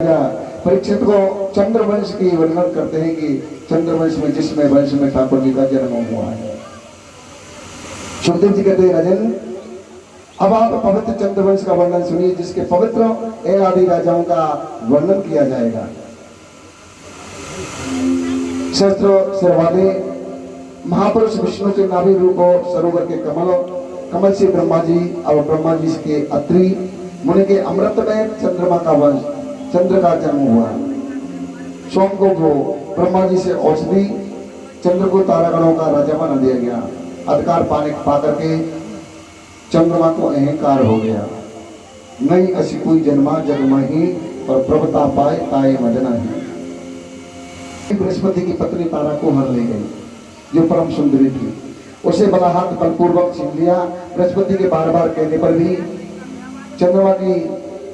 परीक्षित को चंद्रवंश की वर्णन करते हैं कि चंद्रवंश में जिसमें वंश में ठाकुर जी का जन्म हुआ है। सुखदेव जी कहते हैं राजन, अब आप पवित्र चंद्रवंश का वर्णन सुनिए जिसके पवित्र ए आदि राजाओं का वर्णन किया जाएगा। शस्त्र सिरवाले महापुरुष विष्णु के नाभि रूप सरोवर के कमल से ब्रह्मा जी और ब्रह्मा जी के अत्रि मुनि के अमृत में चंद्रमा का वंश चंद्र का जन्म हुआ। सोम को वो ब्रह्मा जी से औषधि, चंद्र को तारागणों का राजा बना दिया गया। अधिकार पा करके चंद्रमा को अहंकार हो गया। नई असी कोई जन्मा जन्म ही और प्रभुता पाए ताए मजना ही। बृहस्पति की पत्नी तारा को हर ले गई जो परम सुंदरी थी। उसे बलाहात बलपूर्वक छीन लिया। बृहस्पति के बार बार कहने पर भी चंद्रमा की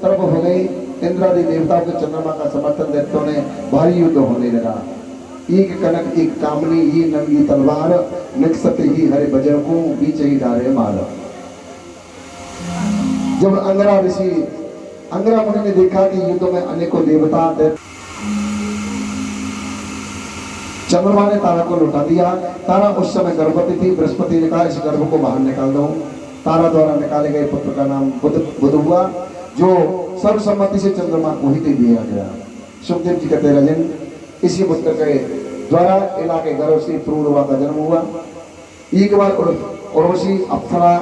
तरफ हो गई। इंद्रादि देवताओं के चंद्रमा का समर्थन दैत्यों ने भारी युद्ध होने लगा। एक कनक एक कामनी ही नंगी तलवार निकसत ही हरे बजर को बीच ही डारे मार। जब अंगरा मुनि ने देखा कि युद्ध में अनेकों देवता चंद्रमा ने तारा को लुटा दिया। तारा उस समय गर्भवती थी। बृहस्पति ने कहा इस गर्भ को बाहर निकाल दो। तारा द्वारा निकाले गए पुत्र का नाम बुध हुआ जो सर्वसम्मति से चंद्रमा को ही दे दिया गया। सुखदेव जी कहते राजन, इसी पुत्र के द्वारा इलाके गर्भ से पूर्वा का जन्म हुआ। एक बार उर्वशी अप्सरा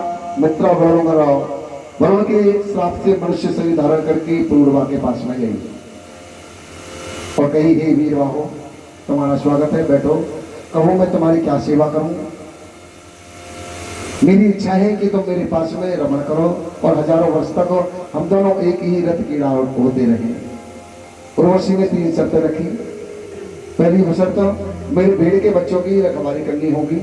मित्रा वरुण के श्राप से मनुष्य शरीर धारण करके पूर्वा के पास में गई और कही, हे वीरवाहो, तुम्हारा स्वागत है, बैठो, कहो मैं तुम्हारी क्या सेवा करूं। मेरी इच्छा है कि तुम मेरे पास में रमण करो और हजारों वर्ष तक हम दोनों एक ही रथ की डाल होते रहे। उर्वशी ने 3 शर्तें रखी। पहली शर्त, मेरे भेड़ के बच्चों की रखवाली करनी होगी।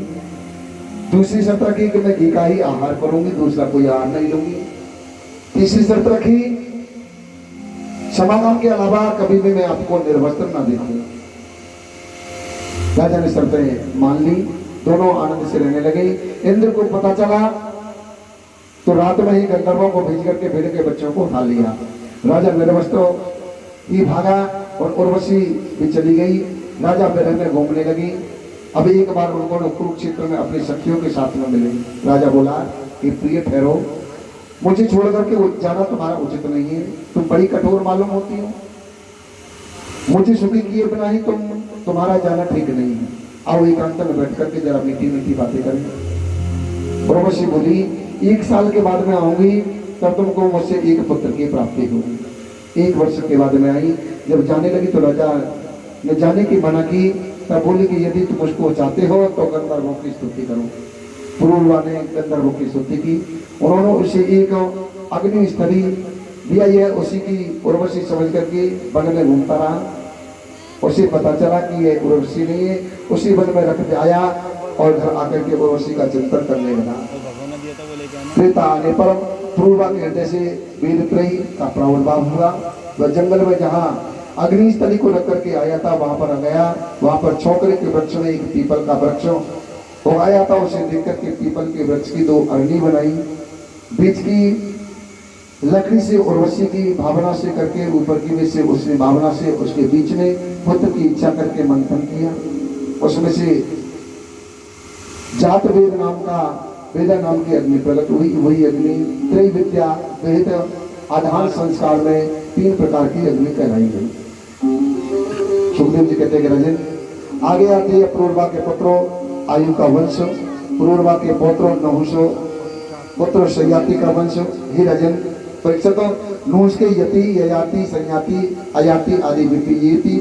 दूसरी शर्त रखी कि मैं घी का ही आहार करूंगी, दूसरा कोई आहार नहीं लूंगी। तीसरी शर्त रखी, समागम के अलावा कभी भी मैं आपको निर्वस्त्र न देखूं। राजा ने शर्तें मान ली। दोनों आनंद से रहने लगे। इंद्र को पता चला तो रात में ही गंधर्वों को भेज करके भेड़ के बच्चों को उठा लिया। राजा निर्वस्त्र ही भागा और उर्वशी भी चली गई। राजा विरह में घूमने लगी। अब एक बार उन्होंने कुरुक्षेत्र में अपनी सखियों के साथ में मिले। राजा बोला कि प्रिय ठहरो, मुझे छोड़ करके जाना तुम्हारा उचित नहीं है। तुम बड़ी कठोर मालूम होती हो। मुझे सुखी किए बिना ही तुम्हारा जाना ठीक नहीं है। आओ एकांत में बैठ करके जरा मीठी मीठी बातें करें। उर्वशी बोली, 1 साल के बाद में आऊंगी तब तुमको मुझसे एक पुत्र की प्राप्ति होगी। 1 वर्ष के बाद में आई। जब जाने लगी तो राजा ने जाने की मना की। तब बोली कि यदि तुम उसको चाहते हो तो गंधर्वों की स्तुति करो। पूर्वा ने गंधर्वों की स्तुति की। उन्होंने उसे एक अग्नि स्थली दिया। यह उसी की उर्वशी समझ करके वन में घूमता रहा। उसे पता चला कि ये उर्वशी नहीं है। उसी वन में रख आया और घर आकर के उर्वशी का चिंतन करने लगा। त्रेता आने पर पूर्वा के हृदय से वेदत्रयी का प्रादुर्भाव हुआ। वह जंगल में जहाँ अग्निस्थली को रख करके आया था वहां पर आ गया। वहां पर छोकरे के वृक्ष में एक पीपल का वृक्ष वो आया था। उसे देख करके पीपल के वृक्ष की 2 अग्नि बनाई। बीच की लकड़ी से उर्वशी की भावना से करके ऊपर की में से उसने भावना से उसके बीच में पुत्र की इच्छा करके मंथन किया। उसमें से जात वेदा नाम की अग्नि प्रकट हुई। वही अग्नि त्रैविद्या वेद आधान संस्कार में 3 प्रकार की अग्नि कहलाई गई। सुखदेव जी कहते हैं राजन, आगे आते हैं पूर्वा के पुत्रों आयु का वंश। पूर्वा के पौत्रों नहुषो पुत्र सयाति का वंश। हे राजन, परीक्षित नूस के यति ययाति संयाति अयाति आदि विपीयति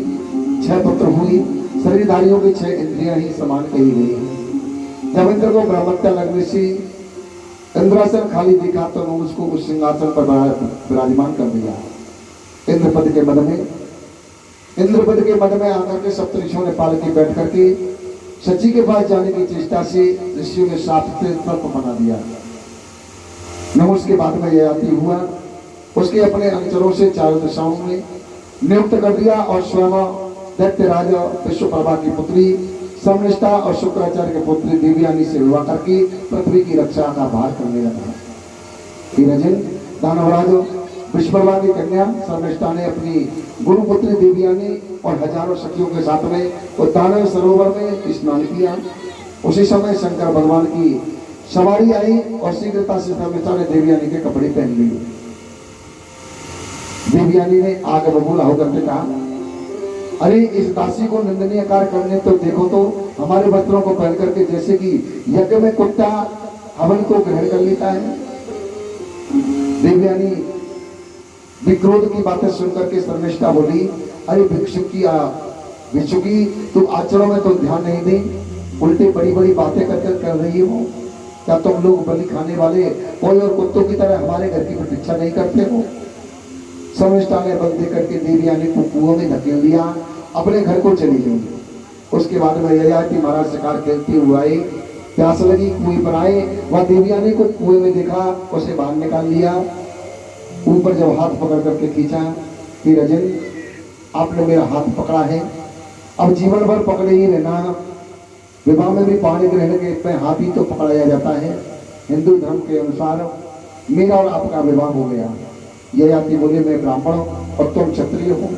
6 पुत्र हुई। शरीरधारियों की 6 इंद्रियां ही समान कही गई हैं। जब इंद्र को ब्रह्मत्या लगने से इंद्रासन खाली दिखा तो नूस को उस सिंहासन पर विराजमान कर दिया। इंद्रपद के मद में आकर के सप्तऋषियों ने पालकी बैठ करके सची के पास जाने की चेष्टा से ऋषियों ने साप से सर्प बना दिया। नहुष के बाद में ययाति हुआ। उसके अपने अनुचरों से 4 दिशाओं में नियुक्त कर दिया और स्वयं दैत्यराज विश्वप्रभा की पुत्री समनिष्ठा और शुक्राचार्य के पुत्री देवयानी से विवाह करके पृथ्वी की रक्षा का भार करने लगा। दानवराज विश्वकर्मा की कन्या शर्मिष्ठा ने अपनी गुरुपुत्री देवयानी और हजारों सखियों के साथ में वो दानव सरोवर में स्नान किया। उसी समय शंकर भगवान की सवारी आई और शीघ्रता से शर्मिष्ठा ने देवयानी के कपड़े पहन लिए। देवयानी ने आगे बबूला होकर के कहा, अरे इस दासी को निंदनीय कार्य करने तो देखो तो हमारे वस्त्रों को पहन करके जैसे कि यज्ञ में कुत्ता हवन को ग्रहण कर लेता है। देवयानी विक्रोध की बातें सुनकर के शर्मिष्ठा बोली, अरे भिक्षुकी तू आचरण में तो ध्यान नहीं दी, उल्टे बड़ी बड़ी बातें कर रही हो। क्या तुम लोग बलि खाने वाले कोई और कुत्तों की तरह हमारे घर की प्रतीक्षा नहीं करते हो? शर्मिष्ठा ने बल देकर के देवयानी को कुआं में धकेल दिया, अपने घर को चली गई। उसके बाद में ययाति महाराज शिकार खेलते हुए आए, प्यास लगी, कुएं पर आए, वह देवयानी को कुएं में देखा, उसे बाहर निकाल लिया। ऊपर जब हाथ पकड़ करके खींचा कि रजन आपने मेरा हाथ पकड़ा है, अब जीवन भर पकड़े ही रहना। विवाह में भी पाणी ग्रहण के हाथ ही तो पकड़ाया जाता है। हिंदू धर्म के अनुसार मेरा और आपका विवाह हो गया। ययाति बोले, मैं ब्राह्मण और तुम क्षत्रिय हो,